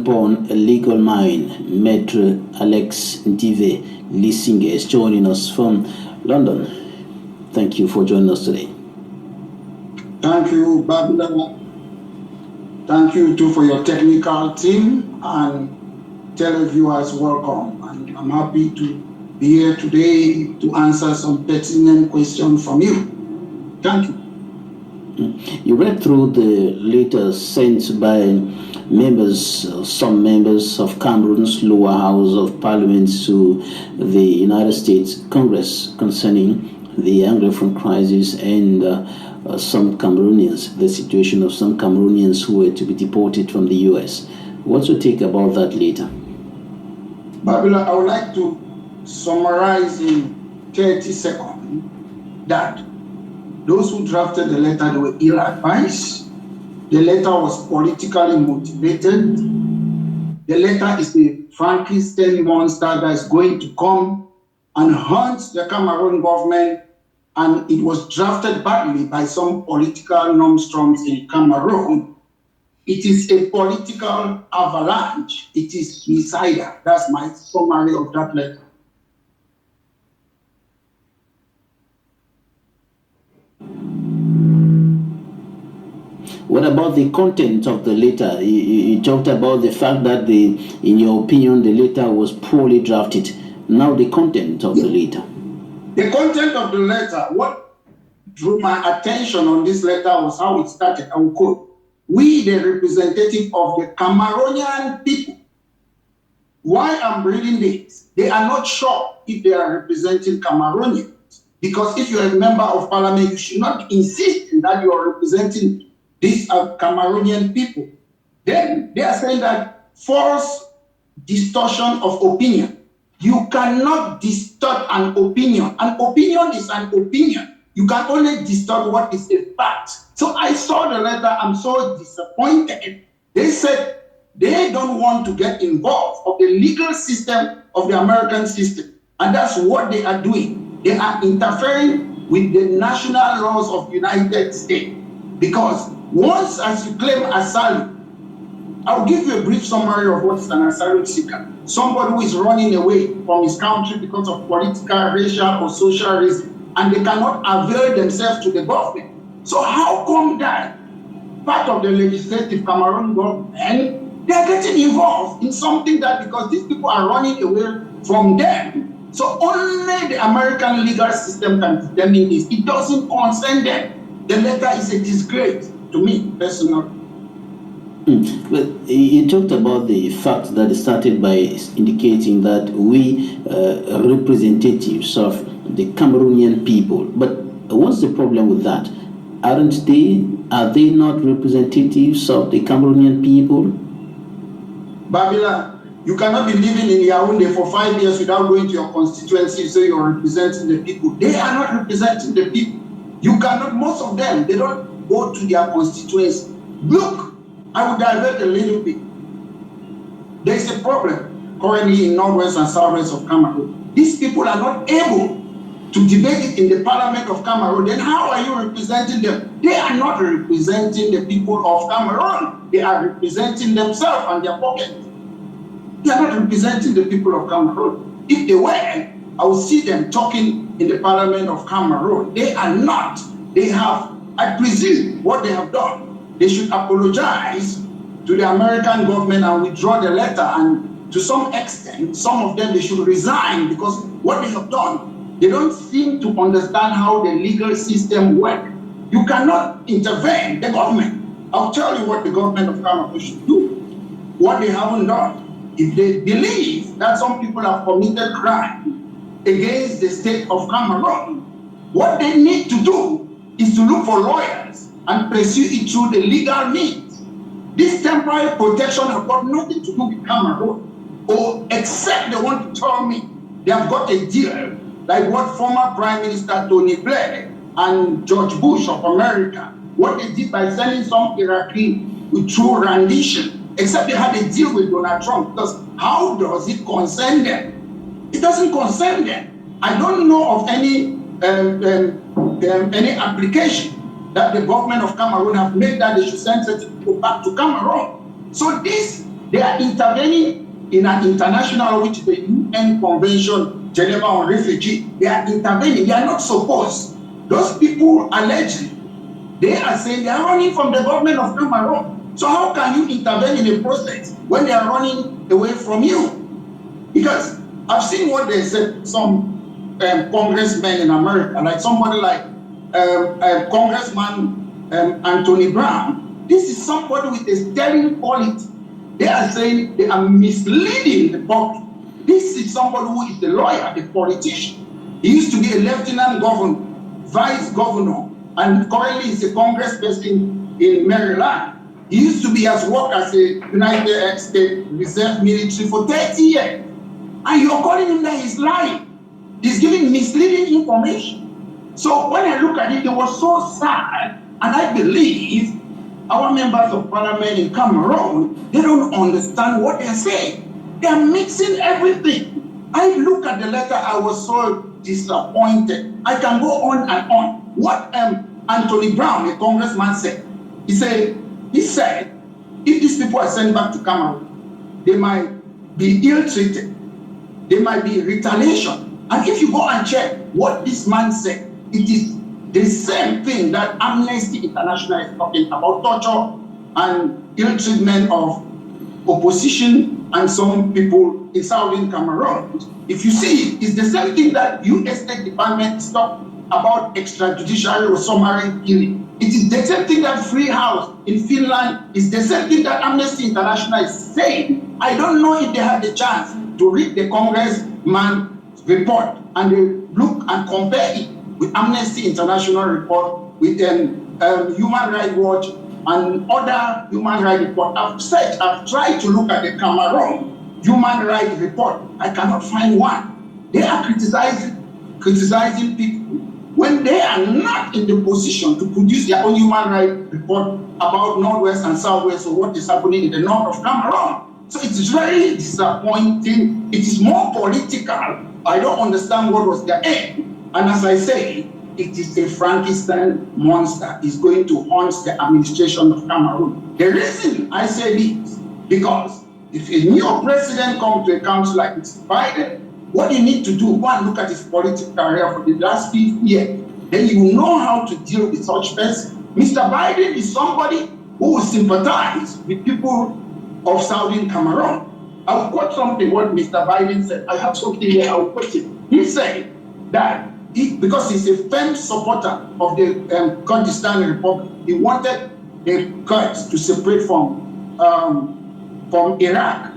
Cameroon-born legal mind, Maitre Ndive Lisinge, is joining us from London. Thank you for joining us today. Thank you, Babylon. Thank you too for your technical team, and televiewers, welcome. And I'm happy to be here today to answer some pertinent questions from you. Thank you. You read through the letter sent by some members of Cameroon's lower house of parliament to the United States Congress concerning the Anglophone crisis and some Cameroonians, the situation of some Cameroonians who were to be deported from the US. What's your take about that later? Babylon, I would like to summarize in 30 seconds that those who drafted the letter, they were ill-advised. The letter was politically motivated. The letter is a Frankenstein monster that is going to come and haunt the Cameroon government, and it was drafted badly by some political nostrums in Cameroon. It is a political avalanche. It is suicidal. That's my summary of that letter. What about the content of the letter? You talked about the fact that, in your opinion, the letter was poorly drafted. Now the content of the letter. The content of the letter, what drew my attention on this letter was how it started. I will quote, "We, the representative of the Cameroonian people." Why I'm reading this? They are not sure if they are representing Cameroonians. Because if you're a member of parliament, you should not insist that you are representing these Cameroonian people. Then they are saying that false distortion of opinion. You cannot distort an opinion. An opinion is an opinion. You can only distort what is a fact. So I saw the letter, I'm so disappointed. They said they don't want to get involved of the legal system of the American system. And that's what they are doing. They are interfering with the national laws of the United States. Because once as you claim asylum, I'll give you a brief summary of what is an asylum seeker. Somebody who is running away from his country because of political, racial, or social reasons, and they cannot avail themselves to the government. So how come that part of the legislative Cameroon government, they are getting involved in something that because these people are running away from them, so only the American legal system can determine this. It doesn't concern them. The letter is a disgrace to me personally. But you talked about the fact that it started by indicating that we representatives of the Cameroonian people. But what's the problem with that? Are they not representatives of the Cameroonian people? Babylon, you cannot be living in Yaoundé for 5 years without going to your constituency, so you're representing the people. They are not representing the people. You cannot, most of them, they don't go to their constituency. Look, I will divert a little bit. There is a problem currently in northwest and southwest of Cameroon. These people are not able to debate it in the parliament of Cameroon. Then how are you representing them? They are not representing the people of Cameroon. They are representing themselves and their pockets. They are not representing the people of Cameroon. If they were, I would see them talking in the parliament of Cameroon. They are not. They have, I presume, what they have done. They should apologize to the American government and withdraw the letter. And to some extent, some of them, they should resign because what they have done, they don't seem to understand how the legal system works. You cannot intervene the government. I'll tell you what the government of Cameroon should do, what they haven't done. If they believe that some people have committed crime against the state of Cameroon, what they need to do is to look for lawyers and pursue it through the legal means. This temporary protection has got nothing to do with Cameroon, or except they want to tell me they have got a deal like what former Prime Minister Tony Blair and George Bush of America, what they did by sending some Iraqi through rendition, except they had a deal with Donald Trump. Because how does it concern them? It doesn't concern them. I don't know of any application that the government of Cameroon have made that they should send certain people back to Cameroon. So this They are intervening in an international, which is the UN Convention, Geneva on Refugee. They are intervening. They are not supposed. Those people allegedly, they are saying they are running from the government of Cameroon. So how can you intervene in a process when they are running away from you? Because I've seen what they said, some congressmen in America, like somebody like Congressman Anthony Brown. This is somebody with a sterling quality. They are saying they are misleading the public. This is somebody who is a lawyer, a politician. He used to be a lieutenant governor, vice governor, and currently is a congressperson in Maryland. He used to be as work as a United States Reserve military for 30 years. And you're calling him that he's lying. He's giving misleading information. So when I look at it, it was so sad. And I believe our members of parliament in Cameroon, they don't understand what they're saying. They're mixing everything. I look at the letter, I was so disappointed. I can go on and on. What Anthony Brown, a congressman, said, he said, if these people are sent back to Cameroon, they might be ill-treated. There might be retaliation. And if you go and check what this man said, it is the same thing that Amnesty International is talking about, torture and ill-treatment of opposition and some people in southern Cameroon. If you see it, it's the same thing that U.S. State Department is talking about extrajudicial or summary killing. It is the same thing that Free House in Finland is the same thing that Amnesty International is saying. I don't know if they had the chance to read the congressman's report and they look and compare it with Amnesty International report, with Human Rights Watch and other human rights reports. I've tried to look at the Cameroon human rights report. I cannot find one. They are criticizing people when they are not in the position to produce their own human rights report about Northwest and Southwest or what is happening in the north of Cameroon. So it is very disappointing. It is more political. I don't understand what was their aim. And as I say, it is a Frankenstein monster. It's going to haunt the administration of Cameroon. The reason I say this, because if a new president comes to a country like Mr. Biden, what you need to do, go and look at his political career for the last 50 years. Then you will know how to deal with such person. Mr. Biden is somebody who will sympathize with people of southern Cameroon. I will quote something what Mr. Biden said. I have something here, I will quote it. He said that because he's a firm supporter of the Kurdistan Republic, he wanted the Kurds to separate from Iraq.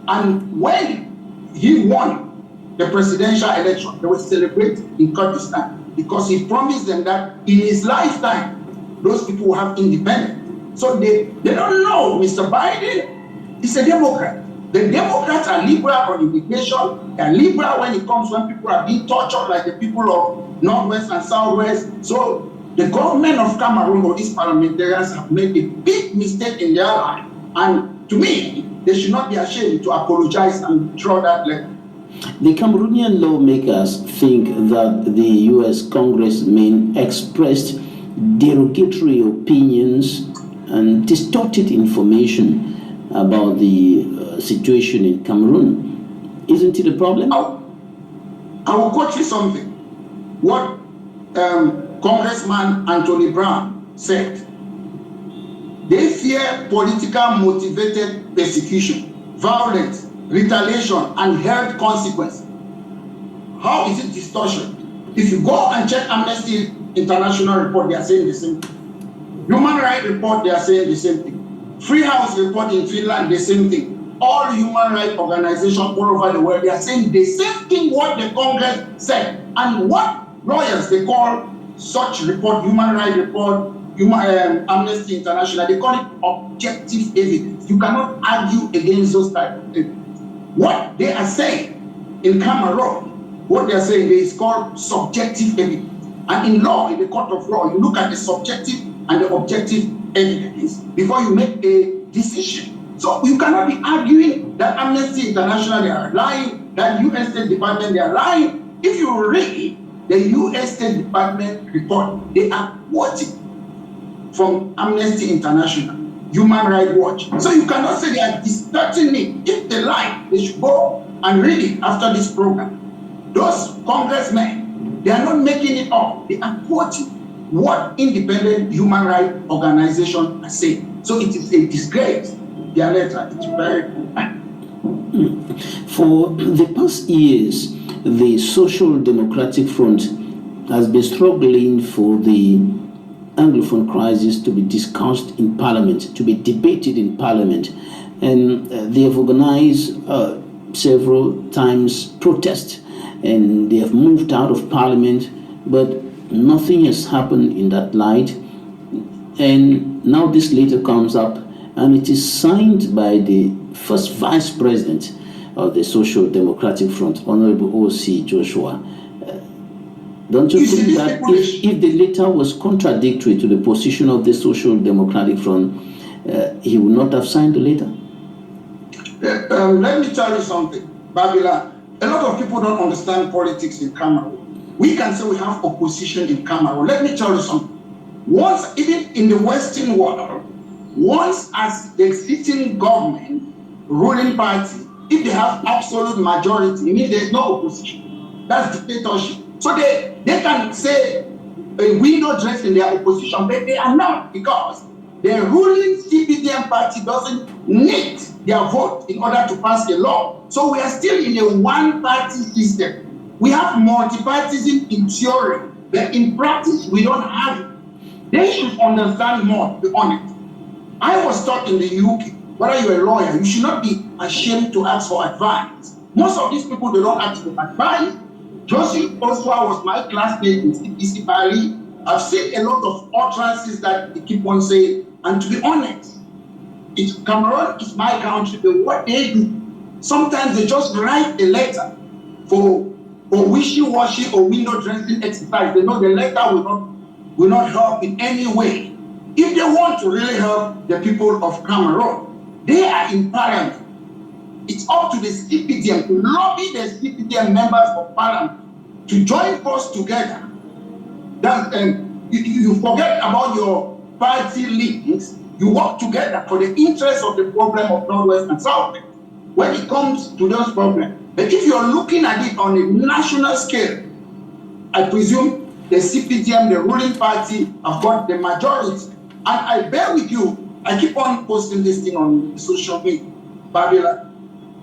And when he won the presidential election, they will celebrate in Kurdistan because he promised them that in his lifetime, those people will have independence. So they don't know Mr. Biden is a Democrat. The Democrats are liberal on immigration. They are liberal when it comes when people are being tortured like the people of Northwest and Southwest. So the government of Cameroon or these parliamentarians have made a big mistake in their life. And to me, they should not be ashamed to apologize and draw that letter. The Cameroonian lawmakers think that the U.S. congressmen expressed derogatory opinions and distorted information about the situation in Cameroon. Isn't it a problem? I will quote you something. What Congressman Anthony Brown said. They fear political motivated persecution, violence, retaliation, and health consequences. How is it distortion? If you go and check Amnesty International report, they are saying the same thing. Human Rights report, they are saying the same thing. Free House report in Finland, the same thing. All human rights organizations all over the world, they are saying the same thing what the Congress said. And what lawyers, they call such report, human rights report, Amnesty International, they call it objective evidence. You cannot argue against those type of evidence. What they are saying in Cameroon, what they are saying is called subjective evidence. And in law, in the court of law, you look at the subjective and the objective evidence before you make a decision. So you cannot be arguing that Amnesty International, they are lying, that U.S. State Department, they are lying. If you read the U.S. State Department report, they are quoting from Amnesty International. Human Rights Watch. So you cannot say they are distorting it. If they like, they should go and read it after this program. Those congressmen, they are not making it up. They are quoting what independent human rights organizations are saying. So it is a disgrace. Their letter is very bad. For the past years, the Social Democratic Front has been struggling for the Anglophone crisis to be discussed in Parliament, to be debated in Parliament. And they have organized several times protests, and they have moved out of Parliament, but nothing has happened in that light. And now this letter comes up, and it is signed by the first Vice President of the Social Democratic Front, Honorable O.C. Joshua. Don't you think that if the letter was contradictory to the position of the Social Democratic Front, he would not have signed the letter? Let me tell you something, Babila. A lot of people don't understand politics in Cameroon. We can say we have opposition in Cameroon. Let me tell you something. Once, even in the Western world, once as the sitting government, ruling party, if they have absolute majority, it means there is no opposition. That's dictatorship. So they can say a window dress in their opposition, but they are not, because the ruling CPDM party doesn't need their vote in order to pass a law. So we are still in a one-party system. We have multi-partyism in theory, but in practice we don't have it. They should understand more, to be honest. I was taught in the UK, whether you're a lawyer, you should not be ashamed to ask for advice. Most of these people, they don't ask for advice. Joseph Oswa was my classmate in CPC Paris. I've seen a lot of utterances that they keep on saying, and to be honest, Cameroon is my country, but what they do, sometimes they just write a letter for wishy-washy or window dressing exercise. They know the letter will not help in any way. If they want to really help the people of Cameroon, they are in Parliament. It's up to the CPDM to lobby the CPDM members of Parliament to join force together. You forget about your party links. You work together for the interest of the problem of Northwest and Southwest when it comes to those problems. But if you're looking at it on a national scale, I presume the CPDM, the ruling party, have got the majority. And I bear with you, I keep on posting this thing on social media, Babylon.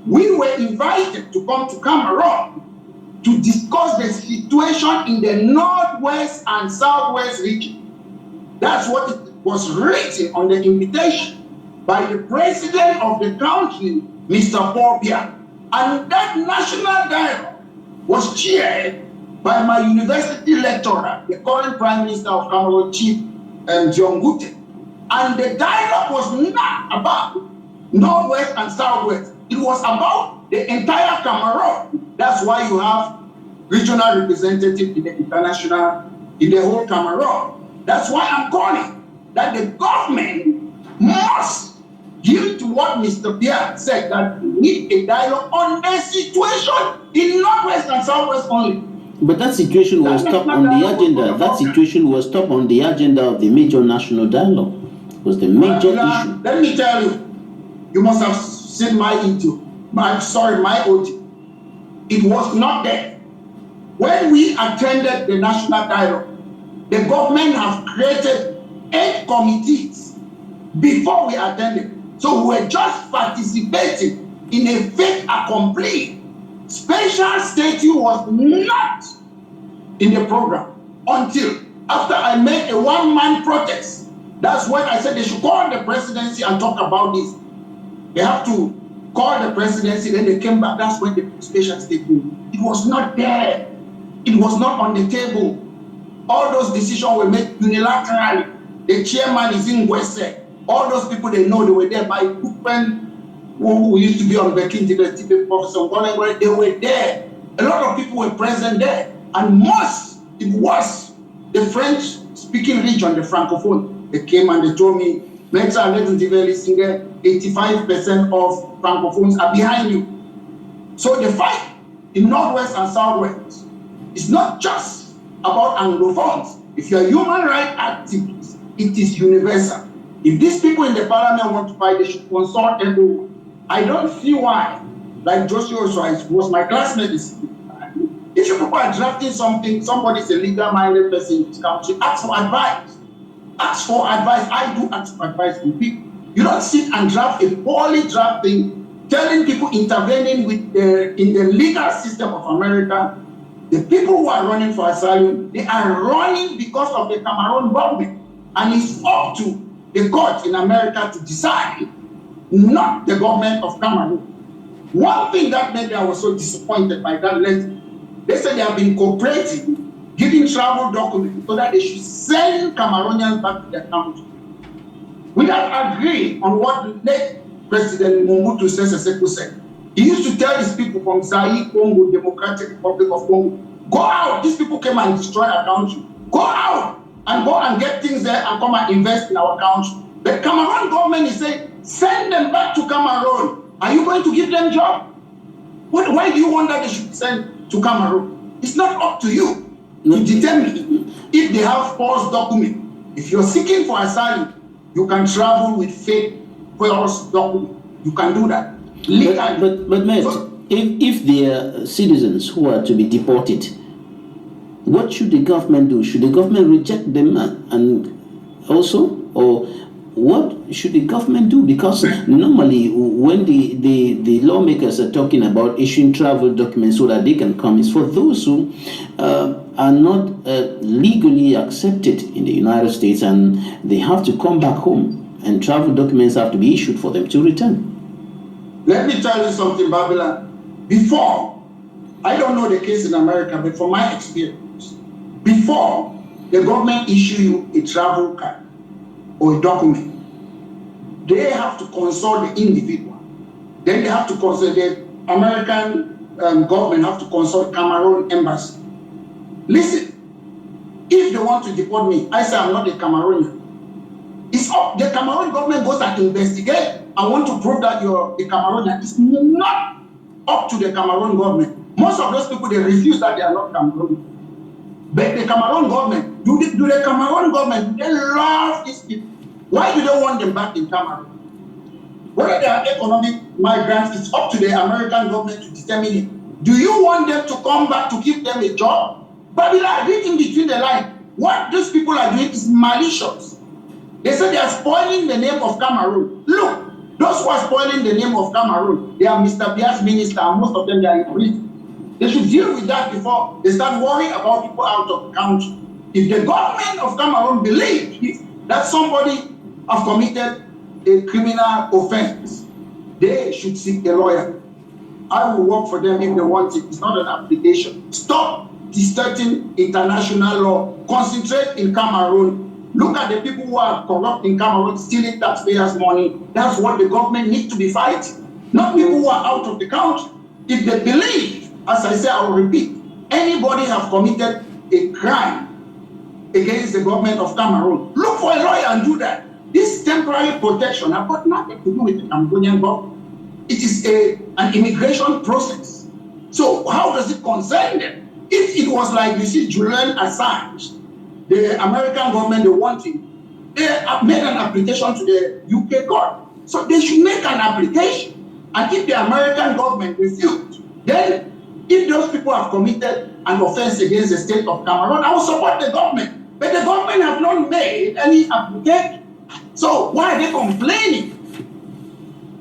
We were invited to come to Cameroon to discuss the situation in the Northwest and Southwest region. That's what it was written on the invitation by the president of the country, Mr. Paul Biya. And that national dialogue was chaired by my university lecturer, the current Prime Minister of Cameroon, Chief John Gute. And the dialogue was not about Northwest and Southwest. It was about the entire Cameroon. That's why you have regional representative in the international, in the whole Cameroon. That's why I'm calling that the government must yield to what Mr. Biya said, that we need a dialogue on the situation in Northwest and Southwest only. But that situation was top on the agenda. That situation was top on the agenda of the major national dialogue. It was the major issue. Let me tell you, you must have seen my audio. My audio. It was not there. When we attended the national dialogue, the government have created 8 committees before we attended. So we were just participating in a fait accompli. Special statute was not in the program until after I made a one-man protest. That's when I said they should call the presidency and talk about this. They have to call the presidency, then they came back. That's when the special statement. It was not there. It was not on the table. All those decisions were made unilaterally. The chairman is in West. All those people, they know they were there. My good friend who used to be on Bekin TV, Professor Ngolengo, they were there. A lot of people were present there. And it was the French-speaking region, the Francophone. They came and they told me, Maitre and Ndive Lisinge, 85% of Francophones are behind you. So the fight in Northwest and Southwest is not just about Anglophones. If you're a human rights activist, it is universal. If these people in the parliament want to fight, they should consult everyone. I don't see why, like Joshua was my classmate. If you people are drafting something, somebody's a legal-minded person in this country, ask for advice. Ask for advice. I do ask for advice from people. You don't sit and draft a poorly drafted thing, telling people intervening in the legal system of America. The people who are running for asylum, they are running because of the Cameroon government. And it's up to the court in America to decide, not the government of Cameroon. One thing that made me, I was so disappointed by that letter. They said they have been cooperating, giving travel documents so that they should send Cameroonians back to their country. We have agreed on what the late President Mobutu Sese Seko said. He used to tell his people from Zaire, Congo, Democratic Republic of Congo, go out. These people came and destroyed our country. Go out and go and get things there and come and invest in our country. The Cameroon government is saying, send them back to Cameroon. Are you going to give them job? Why do you want that they should be sent to Cameroon? It's not up to you to determine if they have false documents. If you're seeking for asylum, you can travel with fake false documents. You can do that. But Matt, if there are citizens who are to be deported, what should the government do? Should the government reject them and also, or what should the government do? Because normally when the lawmakers are talking about issuing travel documents so that they can come, it's for those who are not legally accepted in the United States and they have to come back home and travel documents have to be issued for them to return. Let me tell you something, Babylon. Before, I don't know the case in America, but from my experience, before the government issue you a travel card or a document, they have to consult the individual. Then they have to consult the American government, have to consult Cameroon Embassy. Listen, if they want to deport me, I say I'm not a Cameroonian. It's up. The Cameroon government goes and investigate. I want to prove that you're a Cameroonian. It's not up to the Cameroon government. Most of those people, they refuse that they are not Cameroonian. But the Cameroon government, do the Cameroon government, they love these people. Why do they want them back in Cameroon? Whether they are economic migrants, it's up to the American government to determine it. Do you want them to come back to give them a job? Babylon, reading between the lines, what these people are doing is malicious. They say they are spoiling the name of Cameroon. Look, those who are spoiling the name of Cameroon, they are Mr. Bia's minister, and most of them they are in prison. They should deal with that before they start worrying about people out of the country. If the government of Cameroon believes that somebody has committed a criminal offense, they should seek a lawyer. I will work for them if they want it. It's not an application. Stop distorting international law. Concentrate in Cameroon. Look at the people who are corrupt in Cameroon, stealing taxpayers' money. That's what the government needs to be fighting. Not people who are out of the country. If they believe, as I say, I will repeat, anybody have committed a crime against the government of Cameroon, look for a lawyer and do that. This temporary protection has got nothing to do with the Cameroonian government. It is an immigration process. So how does it concern them? If it was like, you see, Julian Assange, the American government, they want him, they have made an application to the UK court. So they should make an application. And if the American government refused, then if those people have committed an offense against the state of Cameroon, I will support the government. But the government have not made any application. So why are they complaining?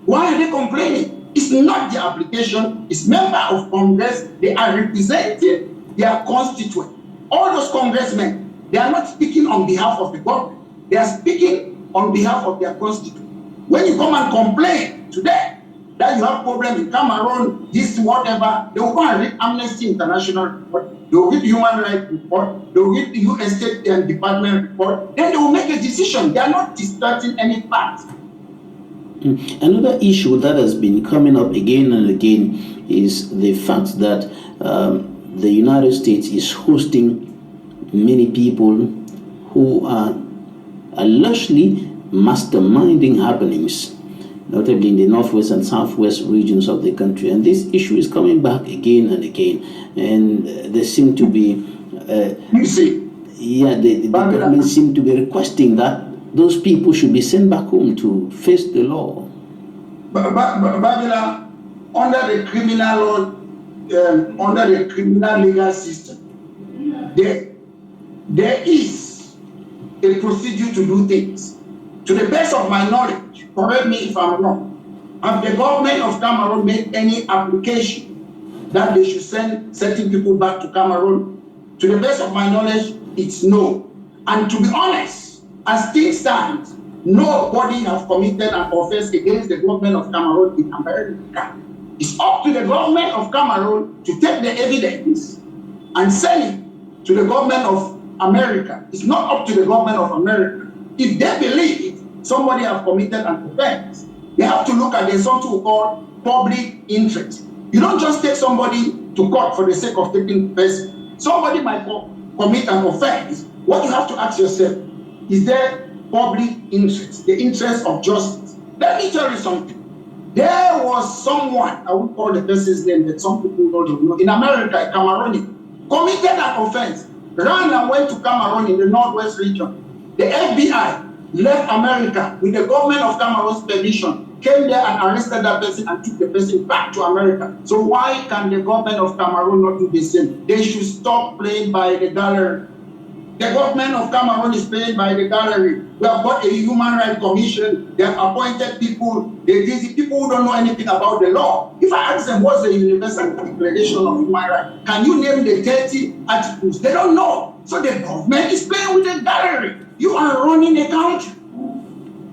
Why are they complaining? It's not the application, it's member of Congress. They are representing their constituent. All those congressmen, they are not speaking on behalf of the government. They are speaking on behalf of their constituent. When you come and complain today that you have problem in Cameroon, this whatever, they will go and read Amnesty International report. They will read Human Rights report. They will read the U.S. State Department report. Then they will make a decision. They are not distorting any fact. Another issue that has been coming up again and again is the fact that the United States is hosting many people who are largely masterminding happenings, notably in the northwest and southwest regions of the country. And this issue is coming back again and again. And there seem to be, you see, the government seem to be requesting that those people should be sent back home to face the law. Babila, under the criminal law, under the criminal legal system, there is a procedure to do things. To the best of my knowledge, correct me if I'm wrong, have the government of Cameroon made any application that they should send certain people back to Cameroon? To the best of my knowledge, it's no. And to be honest, as things stand, nobody has committed an offense against the government of Cameroon in America. It's up to the government of Cameroon to take the evidence and send it to the government of America. It's not up to the government of America. If they believe somebody has committed an offense, they have to look at the something we call public interest. You don't just take somebody to court for the sake of taking the person. Somebody might commit an offense. What you have to ask yourself, is there public interest, the interest of justice? Let me tell you something. There was someone, I won't call the person's name, but some people don't know, in America, a Cameroonian, committed an offense, ran and went to Cameroon in the northwest region. The FBI left America with the government of Cameroon's permission, came there and arrested that person and took the person back to America. So why can the government of Cameroon not do the same? They should stop playing by the gallery. The government of Cameroon is playing by the gallery. We have got a human rights commission. They have appointed people. They visit people who don't know anything about the law. If I ask them, what's the Universal Declaration of Human Rights? Can you name the 30 articles? They don't know. So the government is playing with the gallery. You are running a country.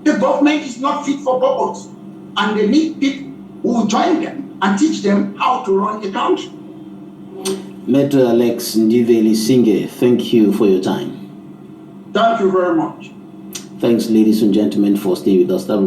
The government is not fit for purpose. And they need people who will join them and teach them how to run a country. Maitre Ndive Lisinge, thank you for your time. Thank you very much. Thanks, ladies and gentlemen, for staying with us. That will be